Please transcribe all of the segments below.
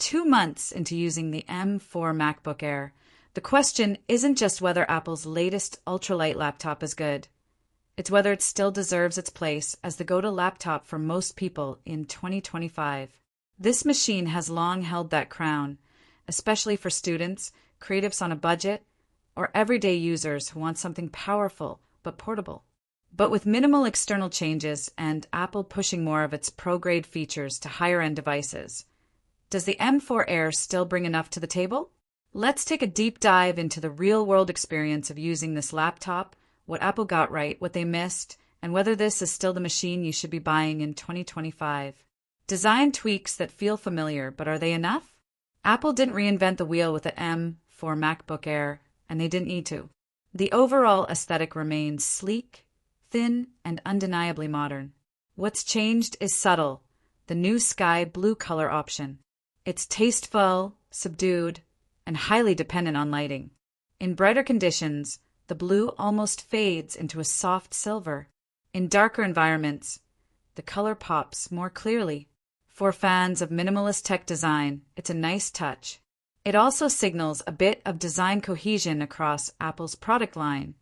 2 months into using the M4 MacBook Air, the question isn't just whether Apple's latest ultralight laptop is good. It's whether it still deserves its place as the go-to laptop for most people in 2025. This machine has long held that crown, especially for students, creatives on a budget, or everyday users who want something powerful but portable. But with minimal external changes and Apple pushing more of its pro-grade features to higher-end devices, does the M4 Air still bring enough to the table? Let's take a deep dive into the real-world experience of using this laptop, what Apple got right, what they missed, and whether this is still the machine you should be buying in 2025. Design tweaks that feel familiar, but are they enough? Apple didn't reinvent the wheel with the M4 MacBook Air, and they didn't need to. The overall aesthetic remains sleek, thin, and undeniably modern. What's changed is subtle, the new sky blue color option. It's tasteful, subdued, and highly dependent on lighting. In brighter conditions, the blue almost fades into a soft silver. In darker environments, the color pops more clearly. For fans of minimalist tech design, it's a nice touch. It also signals a bit of design cohesion across Apple's product line,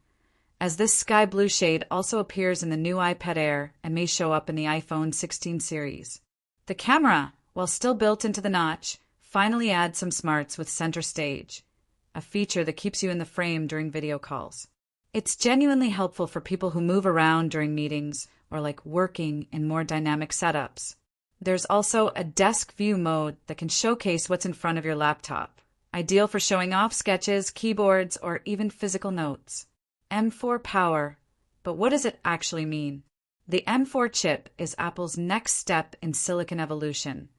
as this sky blue shade also appears in the new iPad Air and may show up in the iPhone 16 series. The camera, while still built into the notch, finally adds some smarts with Center Stage, a feature that keeps you in the frame during video calls. It's genuinely helpful for people who move around during meetings or like working in more dynamic setups. There's also a desk view mode that can showcase what's in front of your laptop, ideal for showing off sketches, keyboards, or even physical notes. M4 Power, but what does it actually mean? The M4 chip is Apple's next step in silicon evolution.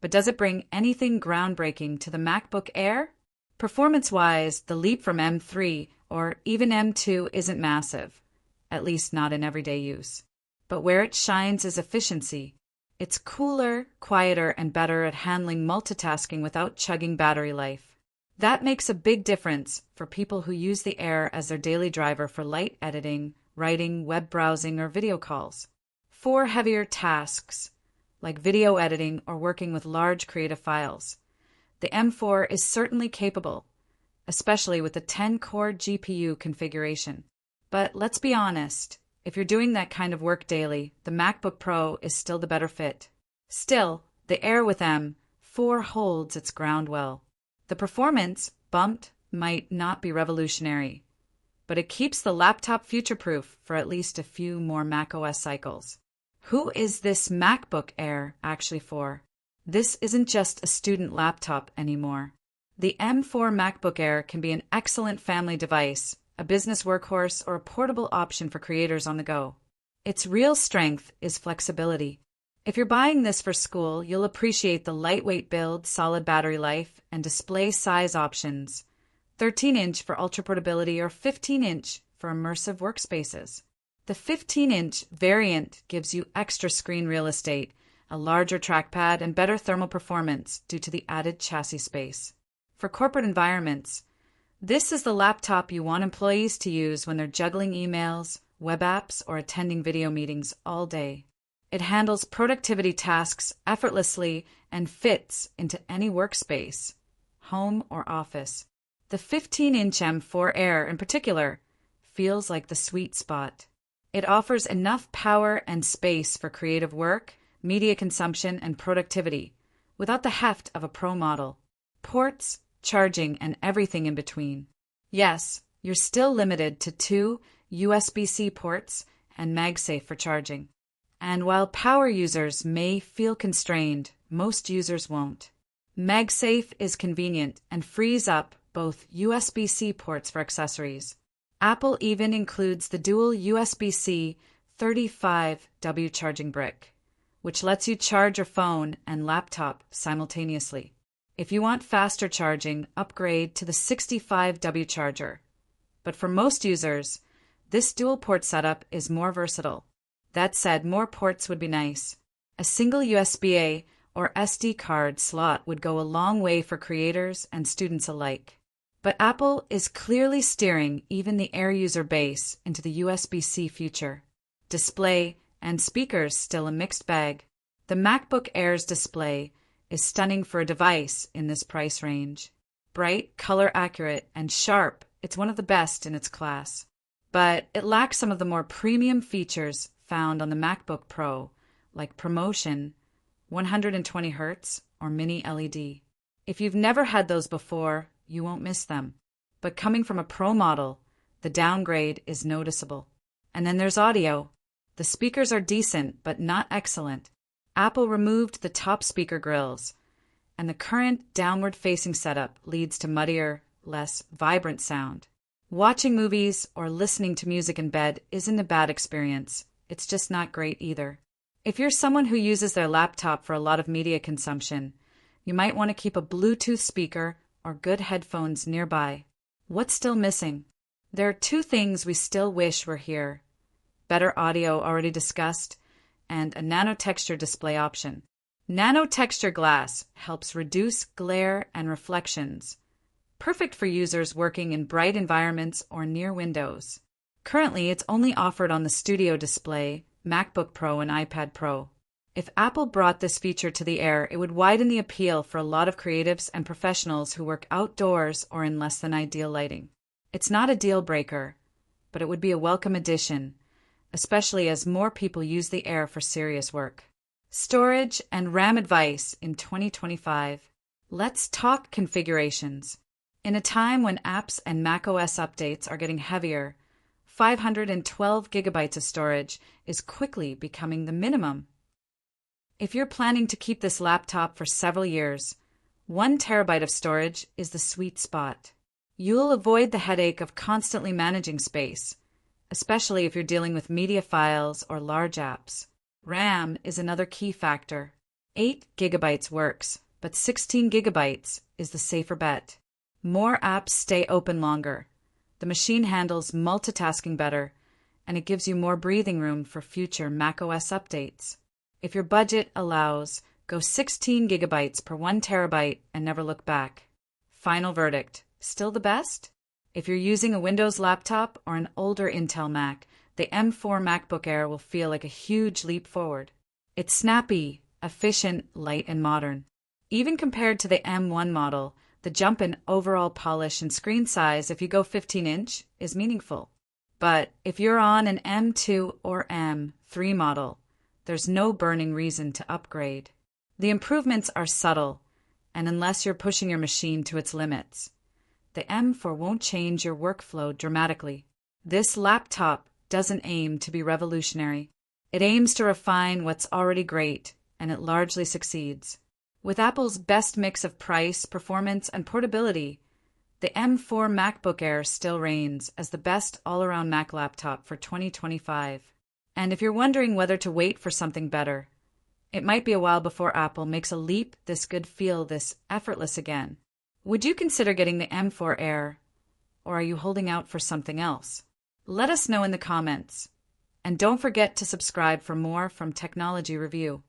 But does it bring anything groundbreaking to the MacBook Air? Performance-wise, the leap from M3 or even M2 isn't massive, at least not in everyday use. But where it shines is efficiency. It's cooler, quieter, and better at handling multitasking without chugging battery life. That makes a big difference for people who use the Air as their daily driver for light editing, writing, web browsing, or video calls. For heavier tasks, like video editing or working with large creative files, the M4 is certainly capable, especially with the 10-core GPU configuration. But let's be honest, if you're doing that kind of work daily, the MacBook Pro is still the better fit. Still, the Air with M4 holds its ground well. The performance, bumped, might not be revolutionary, but it keeps the laptop future-proof for at least a few more macOS cycles. Who is this MacBook Air actually for? This isn't just a student laptop anymore. The M4 MacBook Air can be an excellent family device, a business workhorse, or a portable option for creators on the go. Its real strength is flexibility. If you're buying this for school, you'll appreciate the lightweight build, solid battery life, and display size options. 13-inch for ultra portability or 15-inch for immersive workspaces. The 15-inch variant gives you extra screen real estate, a larger trackpad, and better thermal performance due to the added chassis space. For corporate environments, this is the laptop you want employees to use when they're juggling emails, web apps, or attending video meetings all day. It handles productivity tasks effortlessly and fits into any workspace, home or office. The 15-inch M4 Air in particular feels like the sweet spot. It offers enough power and space for creative work, media consumption, and productivity without the heft of a Pro model. Ports, charging, and everything in between. Yes, you're still limited to 2 USB-C ports and MagSafe for charging. And while power users may feel constrained, most users won't. MagSafe is convenient and frees up both USB-C ports for accessories. Apple even includes the dual USB-C 35W charging brick, which lets you charge your phone and laptop simultaneously. If you want faster charging, upgrade to the 65W charger. But for most users, this dual-port setup is more versatile. That said, more ports would be nice. A single USB-A or SD card slot would go a long way for creators and students alike. But Apple is clearly steering even the Air user base into the USB-C future. Display and speakers still a mixed bag. The MacBook Air's display is stunning for a device in this price range. Bright, color accurate, and sharp, it's one of the best in its class. But it lacks some of the more premium features found on the MacBook Pro, like ProMotion, 120 Hz, or Mini LED. If you've never had those before, you won't miss them. But coming from a Pro model, the downgrade is noticeable. And then there's audio. The speakers are decent, but not excellent. Apple removed the top speaker grills, and the current downward-facing setup leads to muddier, less vibrant sound. Watching movies or listening to music in bed isn't a bad experience. It's just not great either. If you're someone who uses their laptop for a lot of media consumption, you might want to keep a Bluetooth speaker or good headphones nearby. What's still missing? There are two things we still wish were here. Better audio already discussed, and a nanotexture display option. Nanotexture glass helps reduce glare and reflections. Perfect for users working in bright environments or near windows. Currently, it's only offered on the Studio display, MacBook Pro, and iPad Pro. If Apple brought this feature to the Air, it would widen the appeal for a lot of creatives and professionals who work outdoors or in less than ideal lighting. It's not a deal breaker, but it would be a welcome addition, especially as more people use the Air for serious work. Storage and RAM advice in 2025. Let's talk configurations. In a time when apps and macOS updates are getting heavier, 512 gigabytes of storage is quickly becoming the minimum. If you're planning to keep this laptop for several years, 1 terabyte of storage is the sweet spot. You'll avoid the headache of constantly managing space, especially if you're dealing with media files or large apps. RAM is another key factor. 8 gigabytes works, but 16 gigabytes is the safer bet. More apps stay open longer. The machine handles multitasking better, and it gives you more breathing room for future macOS updates. If your budget allows, go 16 gigabytes per 1 terabyte and never look back. Final verdict, still the best? If you're using a Windows laptop or an older Intel Mac, the M4 MacBook Air will feel like a huge leap forward. It's snappy, efficient, light, and modern. Even compared to the M1 model, the jump in overall polish and screen size if you go 15-inch is meaningful. But if you're on an M2 or M3 model, there's no burning reason to upgrade. The improvements are subtle, and unless you're pushing your machine to its limits, the M4 won't change your workflow dramatically. This laptop doesn't aim to be revolutionary. It aims to refine what's already great, and it largely succeeds. With Apple's best mix of price, performance, and portability, the M4 MacBook Air still reigns as the best all-around Mac laptop for 2025. And if you're wondering whether to wait for something better, it might be a while before Apple makes a leap this good feel this effortless again. Would you consider getting the M4 Air, or are you holding out for something else? Let us know in the comments. And don't forget to subscribe for more from Technology Review.